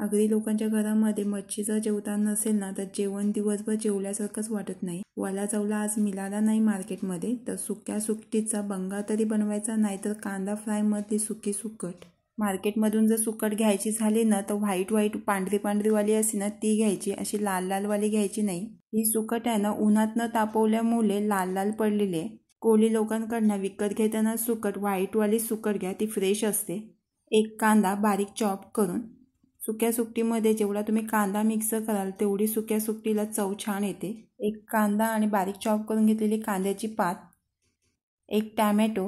अगदी लोकांच्या घरामध्ये मच्छी जर जेवताना नसेल ना तर जेवण दिवसभर जेवल्यासारखंच वाटत नाही। वाला चवला आज मिळाला नाही मार्केटमध्ये तर सुक्या सुकटीचा बंगा तरी बनवायचा, नाहीतर कांदा फ्रायमधली सुकी सुकट। मार्केटमधून जर सुकट घ्यायची झाली ना तर व्हाईट पांढरीवाली असते ना ती घ्यायची, अशी लालवाली घ्यायची नाही। ही सुकट आहे ना उन्हात न तापवल्यामुळे लाल पडलेली आहे। कोळी लोकांकडनं विकत घेताना सुकट व्हाईटवाली सुकट घ्या, ती फ्रेश असते। एक कांदा बारीक चॉप करून, सुक्या सुकटीमध्ये जेवढा तुम्ही कांदा मिक्स कराल तेवढी सुक्या सुकटीला चव छान येते। एक कांदा आणि बारीक चॉप करून घेतलेली कांद्याची पात, एक टॅमॅटो,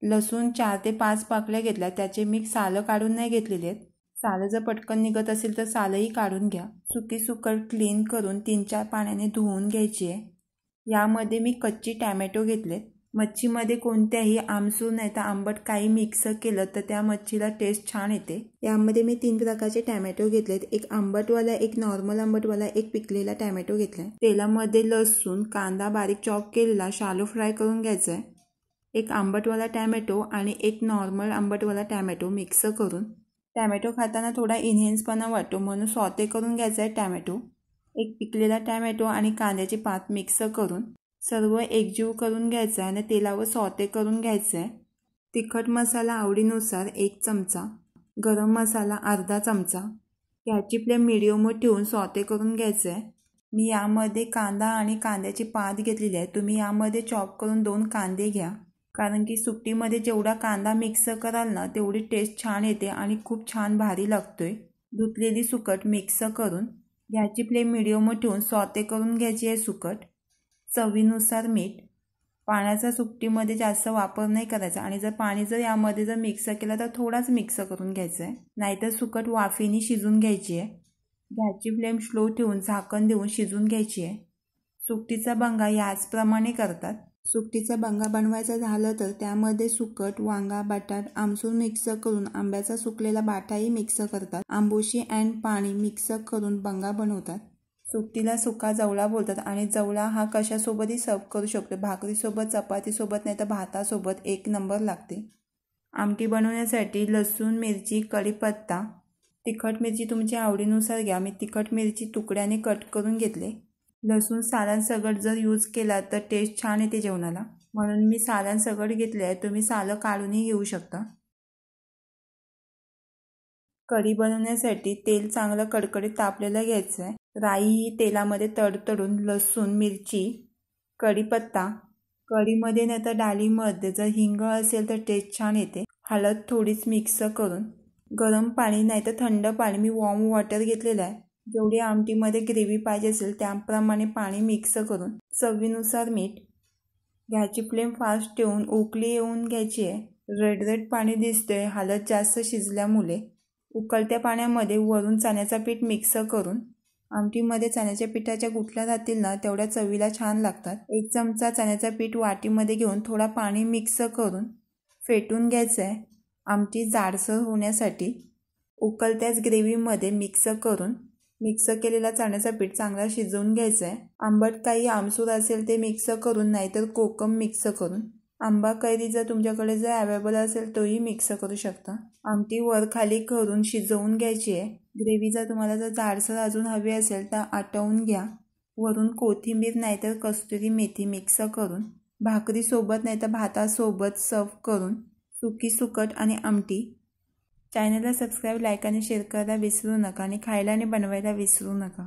लसूण 4 ते 5 पाकळ्या घेतल्या, त्याचे मी सालं काढून नाही घेतलेले आहेत। सालं जर पटकन निघत असेल तर सालंही काढून घ्या। सुकी सुकट क्लीन करून 3-4 पाण्याने धुवून घ्यायची आहे। यामध्ये मी कच्ची टॅमॅटो घेतलेत। मच्छीमध्ये कोणत्याही आमसूर नाही तर आंबट काही मिक्स केलं तर त्या मच्छीला टेस्ट छान येते। यामध्ये मी 3 प्रकारचे टॅमॅटो घेतलेत, एक आंबटवाला, एक नॉर्मल आंबटवाला, एक पिकलेला टॅमॅटो घेतलाय। तेलामध्ये लसूण, कांदा बारीक चॉप केलेला शालो फ्राय करून घ्यायचा आहे। एक आंबटवाला टॅमॅटो आणि एक नॉर्मल आंबटवाला टॅमॅटो मिक्स करून, टॅमॅटो खाताना थोडा इन्हेन्सपणा वाटतो म्हणून सॉते करून घ्यायचा आहे टॅमॅटो। एक पिकलेला टॅमॅटो आणि कांद्याची पात मिक्स करून सर्व एकजीव करून घ्यायचं आहे आणि तेलावर सॉते करून घ्यायचं आहे। तिखट मसाला आवडीनुसार 1 चमचा, गरम मसाला अर्धा चमचा। याची फ्लेम मीडियमवर ठेवून सॉते करून घ्यायचं आहे। मी यामध्ये कांदा आणि कांद्याची पात घेतलेली आहे, तुम्ही यामध्ये चॉप करून 2 कांदे घ्या, कारण की सुकटीमध्ये जेवढा कांदा मिक्स कराल ना तेवढी टेस्ट छान येते आणि खूप छान भारी लागतोय। धुतलेली सुकट मिक्स करून याची फ्लेम मीडियमवर ठेवून सॉते करून घ्यायची आहे सुकट। चवीनुसार मीठ, पाण्याचा सुकटीमध्ये जास्त वापर नाही करायचा आणि जर पाणी यामध्ये जर मिक्स केलं तर थोडाच मिक्स करून घ्यायचं आहे, नाहीतर सुकट वाफेने शिजून घ्यायची आहे। गॅसची फ्लेम स्लो ठेवून झाकण देऊन शिजून घ्यायची आहे। सुकटीचा बंगा याचप्रमाणे करतात। सुकटीचा बंगा बनवायचा झालं तर त्यामध्ये सुकट, वांगा, बटाट, आमसूर मिक्स करून आंब्याचा सुकलेला बाटाही मिक्स करतात। आंबोशी अँड पाणी मिक्स करून बंगा बनवतात। सुकटीला सुका जवळा बोलतात आणि जवळा हा कशासोबतही सर्व करू शकतो, भाकरीसोबत, चपातीसोबत नाही तर भातासोबत 1 नंबर लागते। आमटी बनवण्यासाठी लसूण, मिरची, कढीपत्ता, तिखट मिरची तुमच्या आवडीनुसार घ्या। मी तिखट मिरची तुकड्याने कट करून घेतले। लसूण सालांसकट जर यूज केला तर टेस्ट छान येते जेवणाला, म्हणून मी सालांसकट घेतले आहे, तुम्ही सालं काढूनही घेऊ शकता। कढी बनवण्यासाठी तेल चांगलं कडकडीत तापलेलं घ्यायचं आहे। राई ही तेलामध्ये तडतडून लसूण, मिरची, कढीपत्ता, कढीमध्ये नाही तर डाळीमध्ये जर हिंग असेल तर टेस्ट छान येते। हळद थोडीच मिक्स करून, गरम पाणी नाही तर थंड पाणी, मी वॉर्म वॉटर घेतलेलं आहे, जेवढी आमटीमध्ये ग्रेव्ही पाहिजे असेल त्याप्रमाणे पाणी मिक्स करून, चवीनुसार मीठ। गॅसची फ्लेम फास्ट ठेवून उकळी येऊन घ्यायची आहे। रेड पाणी दिसतंय, हळद जास्त शिजल्यामुळे। उकळत्या पाण्यामध्ये वरून चण्याचं पीठ मिक्स करून, आमटीमध्ये चण्याच्या पिठाच्या गुठल्या राहतील ना तेवढ्या चवीला छान लागतात। 1 चमचा चण्याचं पीठ वाटीमध्ये घेऊन थोडा पाणी मिक्स करून फेटून घ्यायचं आहे, आमटी जाडसर होण्यासाठी। उकळत्याच ग्रेव्हीमध्ये मिक्स करून मिक्स केलेला चण्याचं पीठ चांगला शिजवून घ्यायचं आहे। आंबट काही आमसूर असेल ते मिक्स करून, नाहीतर कोकम मिक्स करून, आंबा कैरी जर तुमच्याकडे जर अवेलेबल असेल तोही मिक्स करू शकता। आमटी वर खाली करून शिजवून घ्यायची आहे। ग्रेव्ही जर तुम्हाला जर जाडसर अजून हवी असेल तर आटवून घ्या। वरून कोथिंबीर नाहीतर कस्तुरी मेथी मिक्स करून भाकरीसोबत नाहीतर भातासोबत सर्व करून सुकी सुकट आणि आमटी। चॅनलला सबस्क्राईब, लाईक आणि शेअर करायला विसरू नका आणि खायला आणि बनवायला विसरू नका।